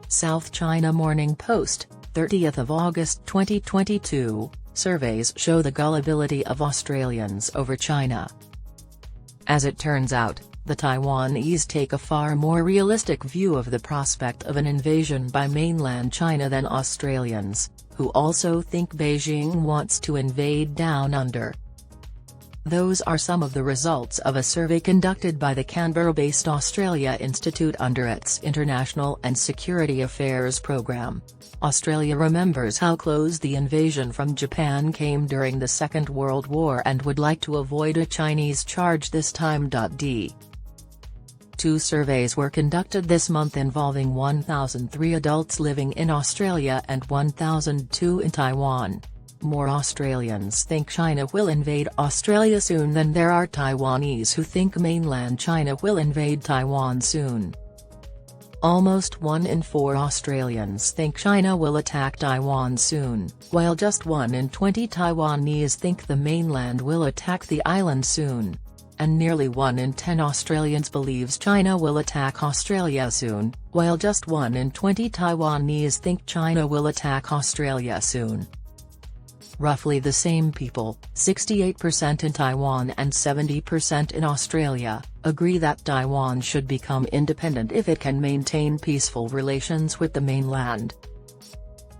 South China Morning Post, 30th of August 2022, surveys show the gullibility of Australians over China. As it turns out, the Taiwanese take a far more realistic view of the prospect of an invasion by mainland China than Australians, who also think Beijing wants to invade down under. Those are some of the results of a survey conducted by the Canberra-based Australia Institute under its International and Security Affairs program. Australia remembers how close the invasion from Japan came during the Second World War and would like to avoid a Chinese charge this time. Two surveys were conducted this month involving 1,003 adults living in Australia and 1,002 in Taiwan. More Australians think China will invade Australia soon than there are Taiwanese who think mainland China will invade Taiwan soon. Almost 1 in 4 Australians think China will attack Taiwan soon, while just 1 in 20 Taiwanese think the mainland will attack the island soon. And nearly 1 in 10 Australians believes China will attack Australia soon, while just 1 in 20 Taiwanese think China will attack Australia soon. Roughly the same people, 68% in Taiwan and 70% in Australia, agree that Taiwan should become independent if it can maintain peaceful relations with the mainland.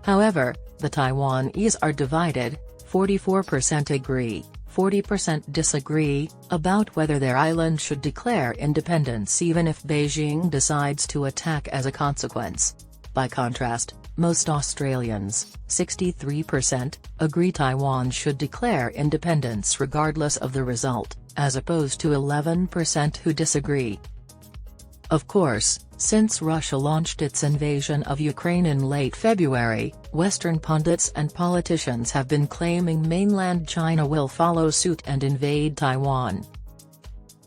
However, the Taiwanese are divided, 44% agree, 40% disagree, about whether their island should declare independence even if Beijing decides to attack as a consequence. By contrast, most Australians, 63%, agree Taiwan should declare independence regardless of the result, as opposed to 11% who disagree. Of course, since Russia launched its invasion of Ukraine in late February, Western pundits and politicians have been claiming mainland China will follow suit and invade Taiwan.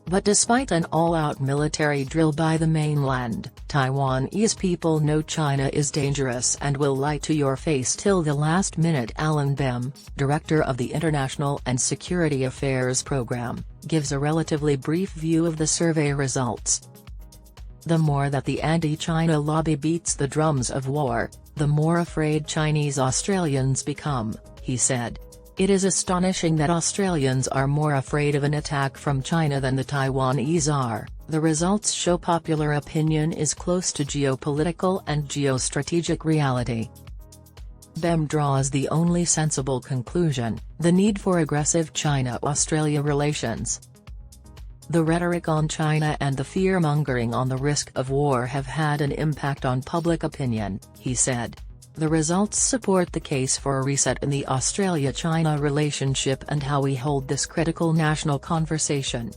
But despite an all-out military drill by the mainland, Taiwanese people know China is dangerous and will lie to your face till the last minute. Alan Bem, director of the International and Security Affairs program, gives a relatively brief view of the survey results. The more that the anti-China lobby beats the drums of war, the more afraid Chinese Australians become, he said. It is astonishing that Australians are more afraid of an attack from China than the Taiwanese are. The results show popular opinion is close to geopolitical and geostrategic reality. Bem draws the only sensible conclusion: the need for aggressive China-Australia relations. The rhetoric on China and the fear-mongering on the risk of war have had an impact on public opinion, he said. The results support the case for a reset in the Australia-China relationship and how we hold this critical national conversation.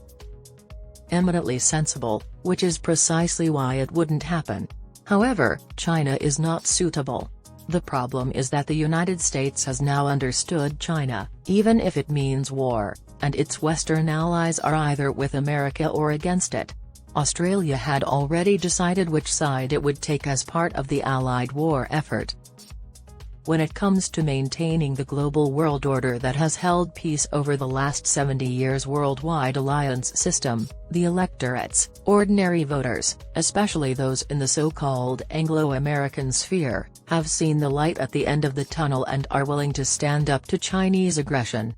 Eminently sensible, which is precisely why it wouldn't happen. However, China is not suitable. The problem is that the United States has now understood China, even if it means war, and its Western allies are either with America or against it. Australia had already decided which side it would take as part of the Allied war effort. When it comes to maintaining the global world order that has held peace over the last 70 years' worldwide alliance system, the electorates, ordinary voters, especially those in the so-called Anglo-American sphere, have seen the light at the end of the tunnel and are willing to stand up to Chinese aggression.